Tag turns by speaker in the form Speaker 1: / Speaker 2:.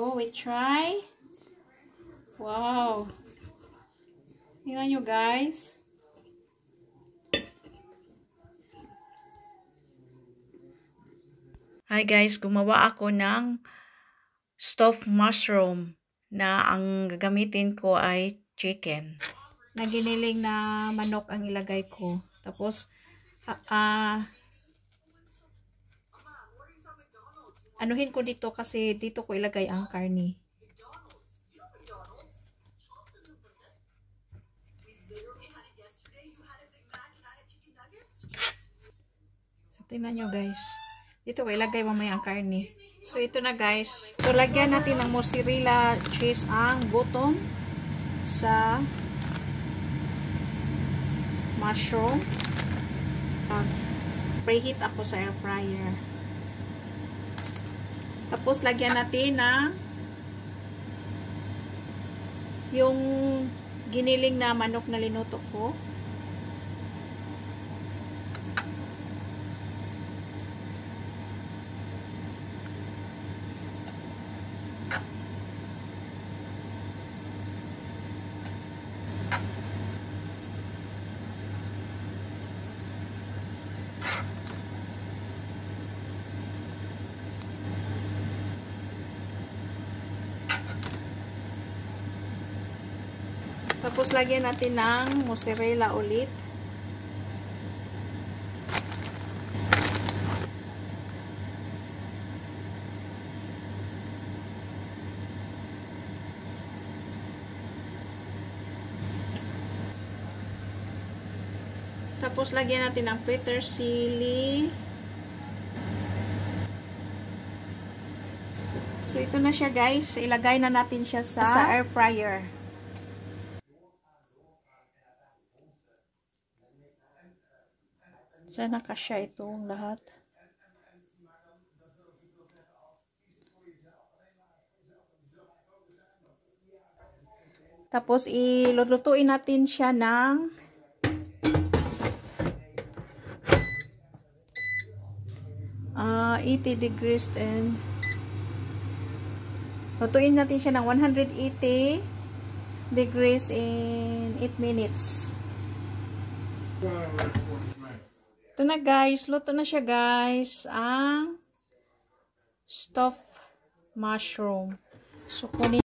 Speaker 1: So, we try. Wow. Tingnan nyo, guys. Hi, guys. Gumawa ako ng stuffed mushroom na ang gagamitin ko ay chicken. Na giniling na manok ang ilagay ko. Tapos, anuhin ko dito kasi dito ko ilagay ang karne. Tingnan nyo, guys. Dito ko ilagay mamaya ang karne. So, ito na, guys. So, lagyan natin ng mozzarella cheese ang bottom sa mushroom. Preheat ako sa air fryer. Tapos, lagyan natin ng yung giniling na manok na linuto ko. Tapos, lagyan natin ng mozzarella ulit. Tapos, lagyan natin ng petersili. So, ito na siya, guys. Ilagay na natin siya sa air fryer. Sana kasya itong lahat. Tapos, ilulutuin natin siya ng 80 degrees and lutuin natin siya ng 180 degrees in 8 minutes. Ito na, guys. Luto na siya, guys. Ang stuffed mushroom. So, kunin